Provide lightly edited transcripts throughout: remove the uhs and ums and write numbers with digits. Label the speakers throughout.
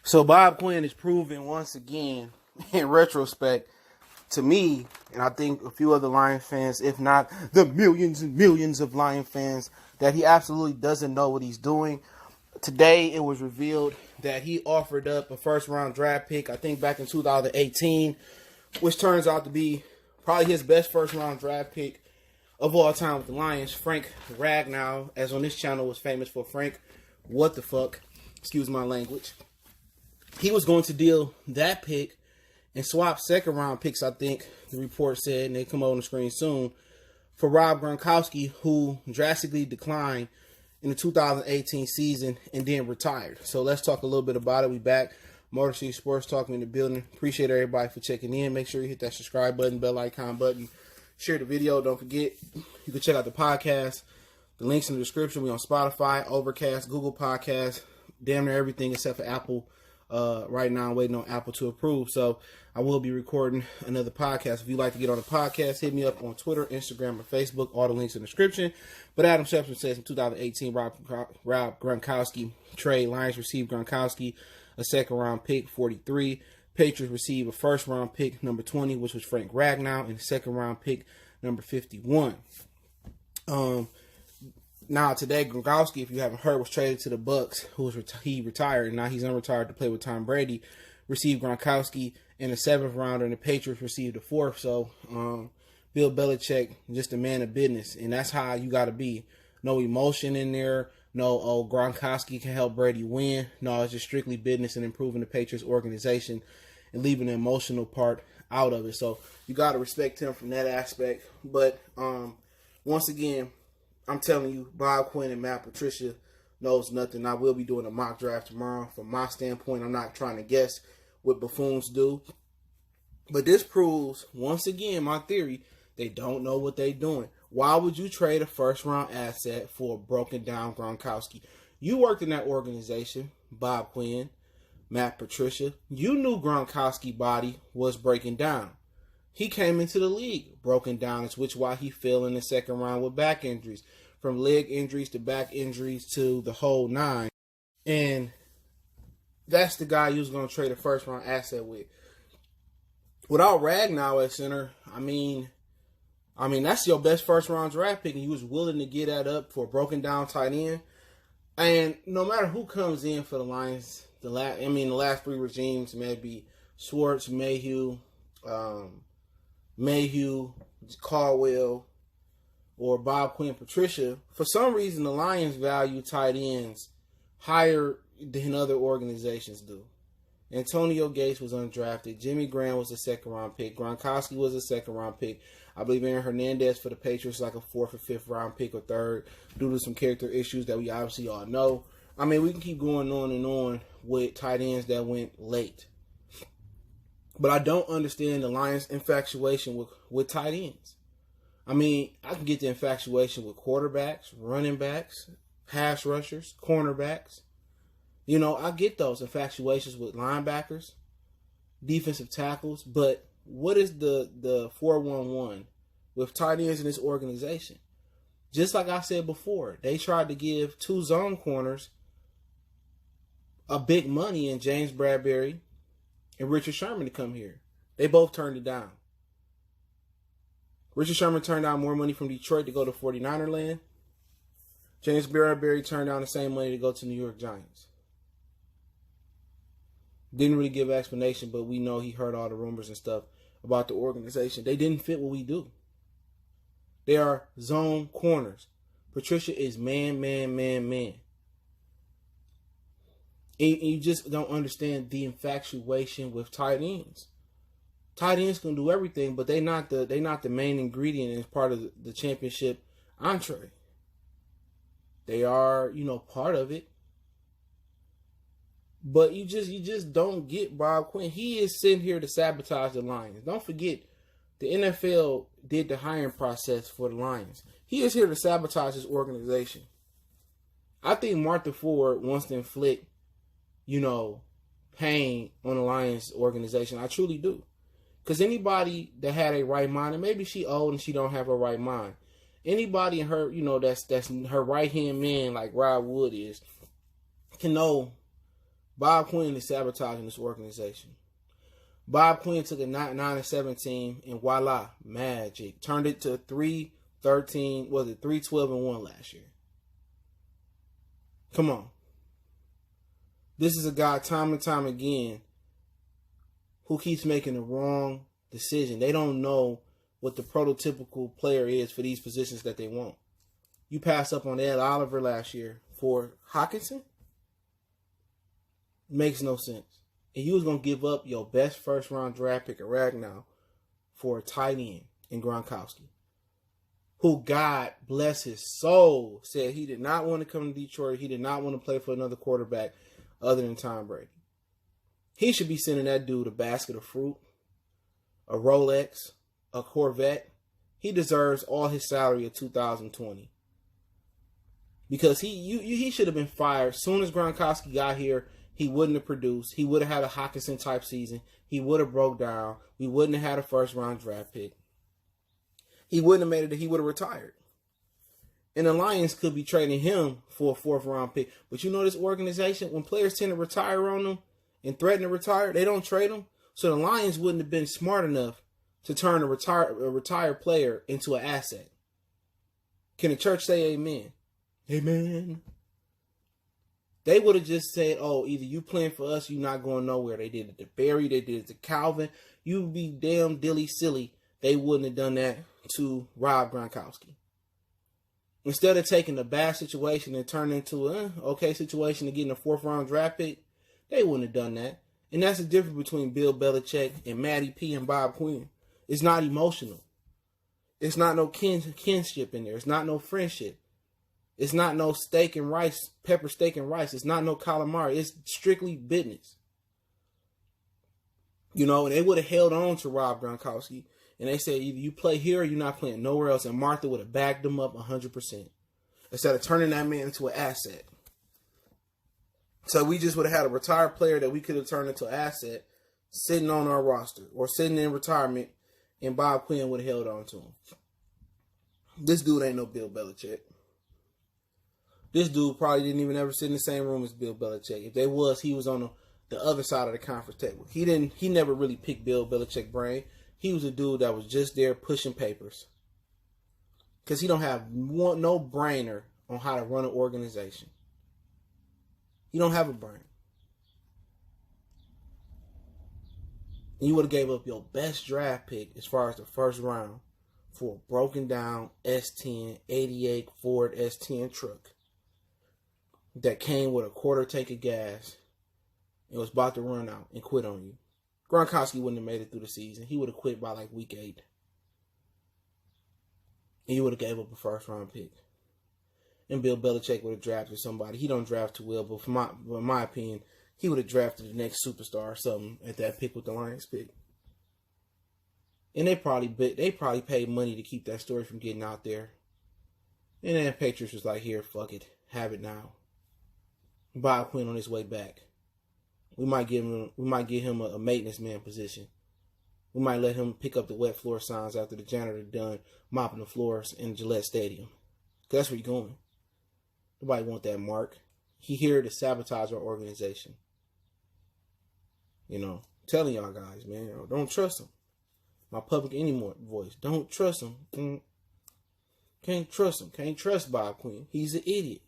Speaker 1: So Bob Quinn is proven once again, in retrospect, to me, and I think a few other Lion fans, if not the millions and millions of Lion fans, that he absolutely doesn't know what he's doing. Today, it was revealed that he offered up a first-round draft pick, I think back in 2018, which turns out to be probably his best first-round draft pick of all time with the Lions. Frank Ragnow, as on this channel, was famous for Frank what the fuck, excuse my language. He was going to deal that pick and swap second-round picks, I think the report said, and they come on the screen soon, for Rob Gronkowski, who drastically declined in the 2018 season and then retired. So let's talk a little bit about it. We back. Motor City Sports Talk in the building. Appreciate everybody for checking in. Make sure you hit that subscribe button, bell icon button. Share the video. Don't forget, you can check out the podcast. The link's in the description. We on Spotify, Overcast, Google Podcasts, damn near everything except for Apple. Right now, I'm waiting on Apple to approve. So I will be recording another podcast. If you'd like to get on the podcast, hit me up on Twitter, Instagram, or Facebook. All the links in the description. But Adam Schefter says in 2018, Rob Gronkowski trade. Lions received Gronkowski, a second-round pick, 43. Patriots received a first-round pick, number 20, which was Frank Ragnow, and a second-round pick, number 51. Now, today, Gronkowski, if you haven't heard, was traded to the Bucs, he retired, and now he's unretired to play with Tom Brady. Received Gronkowski in the 7th rounder, and the Patriots received the 4th. So, Bill Belichick, just a man of business, and that's how you got to be. No emotion in there. No, Gronkowski can help Brady win. No, it's just strictly business and improving the Patriots organization and leaving the emotional part out of it. So, you got to respect him from that aspect. But, once again, I'm telling you, Bob Quinn and Matt Patricia knows nothing. I will be doing a mock draft tomorrow. From my standpoint, I'm not trying to guess what buffoons do. But this proves, once again, my theory, they don't know what they're doing. Why would you trade a first-round asset for a broken-down Gronkowski? You worked in that organization, Bob Quinn, Matt Patricia. You knew Gronkowski's body was breaking down. He came into the league broken down, which is why he fell in the second round with back injuries. From leg injuries to back injuries to the whole nine. And that's the guy you was going to trade a first-round asset with. Without Ragnow at center, I mean, that's your best first-round draft pick, and you was willing to get that up for a broken-down tight end. And no matter who comes in for the Lions, the last three regimes, maybe Schwartz, Mayhew, Caldwell, or Bob Quinn, Patricia, for some reason the Lions value tight ends higher than other organizations do. Antonio Gates was undrafted. Jimmy Graham was a second-round pick. Gronkowski was a second-round pick. I believe Aaron Hernandez for the Patriots like a 4th or 5th-round pick or 3rd due to some character issues that we obviously all know. I mean, we can keep going on and on with tight ends that went late. But I don't understand the Lions' infatuation with tight ends. I mean, I can get the infatuation with quarterbacks, running backs, pass rushers, cornerbacks. You know, I get those infatuations with linebackers, defensive tackles. But what is the 4-1-1 with tight ends in this organization? Just like I said before, they tried to give 2 zone corners a big money in James Bradbury and Richard Sherman to come here. They both turned it down. Richard Sherman turned down more money from Detroit to go to 49er land. James Bradbury turned down the same money to go to New York Giants. Didn't really give an explanation, but we know he heard all the rumors and stuff about the organization. They didn't fit what we do. They are zone corners. Patricia is man. And you just don't understand the infatuation with tight ends. Tight ends can do everything, but they're not the main ingredient as part of the championship entree. They are, part of it. But you just don't get Bob Quinn. He is sitting here to sabotage the Lions. Don't forget, the NFL did the hiring process for the Lions. He is here to sabotage his organization. I think Martha Ford wants to inflict, pain on the Lions organization. I truly do. Because anybody that had a right mind, and maybe she old and she don't have a right mind, anybody in her, that's her right-hand man like Rod Wood is, can know Bob Quinn is sabotaging this organization. Bob Quinn took a 9-7 team and voila, magic. Turned it to 3-13, was it 3-12-1 last year? Come on. This is a guy time and time again who keeps making the wrong decision. They don't know what the prototypical player is for these positions that they want. You pass up on Ed Oliver last year for Hockenson? Makes no sense. And you was going to give up your best first-round draft pick at Ragnow for a tight end in Gronkowski, who, God bless his soul, said he did not want to come to Detroit. He did not want to play for another quarterback other than Tom Brady. He should be sending that dude a basket of fruit, a Rolex, a Corvette. He deserves all his salary of 2020. Because he should have been fired. As soon as Gronkowski got here, he wouldn't have produced. He would have had a Hockenson type season. He would have broke down. We wouldn't have had a first round draft pick. He wouldn't have made it. He would have retired. And the Lions could be trading him for a fourth round pick. But you know this organization, when players tend to retire on them and threaten to retire, they don't trade them. So the Lions wouldn't have been smart enough to turn a retired player into an asset. Can the church say amen? Amen. They would have just said, oh, either you playing for us, you're not going nowhere. They did it to Barry. They did it to Calvin. You'd be damn dilly silly. They wouldn't have done that to Rob Gronkowski. Instead of taking a bad situation and turning into an okay situation and getting a fourth round draft pick, they wouldn't have done that. And that's the difference between Bill Belichick and Matty P and Bob Quinn. It's not emotional. It's not no kinship in there. It's not no friendship. It's not no steak and rice, pepper steak and rice. It's not no calamari. It's strictly business. You know, and they would have held on to Rob Gronkowski. And they said, either you play here or you're not playing nowhere else. And Martha would have backed them up 100%. Instead of turning that man into an asset. So we just would have had a retired player that we could have turned into an asset sitting on our roster or sitting in retirement, and Bob Quinn would have held on to him. This dude ain't no Bill Belichick. This dude probably didn't even ever sit in the same room as Bill Belichick. If they was, he was on the other side of the conference table. He never really picked Bill Belichick's brain. He was a dude that was just there pushing papers. Because he don't have no brainer on how to run an organization. He don't have a brain. And you would have gave up your best draft pick as far as the first round for a broken down S10, 88 Ford S10 truck that came with a quarter tank of gas and was about to run out and quit on you. Gronkowski wouldn't have made it through the season. He would have quit by like week 8. And you would have gave up a first round pick. And Bill Belichick would have drafted somebody. He don't draft too well, but in my opinion, he would have drafted the next superstar or something at that pick with the Lions pick. And they probably paid money to keep that story from getting out there. And then Patriots was like, here, fuck it. Have it now. Bob Quinn on his way back. We might give him a maintenance man position. We might let him pick up the wet floor signs after the janitor done mopping the floors in Gillette Stadium. Because that's where you're going. Nobody want that mark. He here to sabotage our organization. You know, telling y'all guys, man, don't trust him. My public anymore voice. Don't trust him. Can't trust him. Can't trust Bob Quinn. He's an idiot.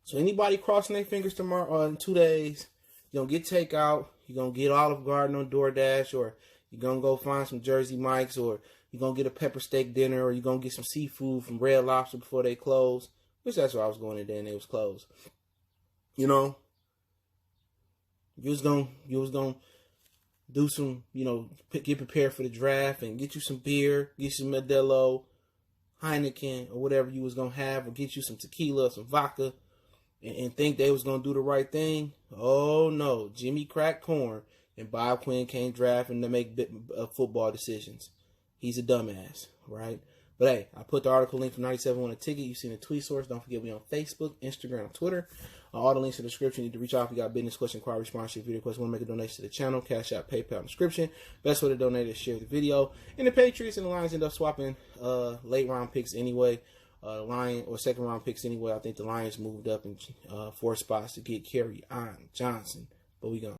Speaker 1: So anybody crossing their fingers tomorrow in 2 days, you're going to get takeout. You're going to get Olive Garden on DoorDash, or you're going to go find some Jersey Mike's, or you're going to get a pepper steak dinner, or you're going to get some seafood from Red Lobster before they close. Which that's where I was going today and they was closed. You know, you was going to do some, you know, get prepared for the draft and get you some beer, get some Modelo, Heineken, or whatever you was going to have, or get you some tequila, some vodka, and think they was going to do the right thing. Oh, no. Jimmy cracked corn, and Bob Quinn can't draft and to make football decisions. He's a dumbass, right? But hey, I put the article link from 97 on a ticket. You've seen the tweet source. Don't forget me on Facebook, Instagram, Twitter. All the links in the description. You need to reach out if you got business question, inquiry, sponsorship, video question, want to make a donation to the channel. Cash App, PayPal in the description. Best way to donate is share the video. And the Patriots and the Lions end up swapping late round picks anyway. Second round picks anyway. I think the Lions moved up in 4 spots to get Kerryon Johnson But we gone.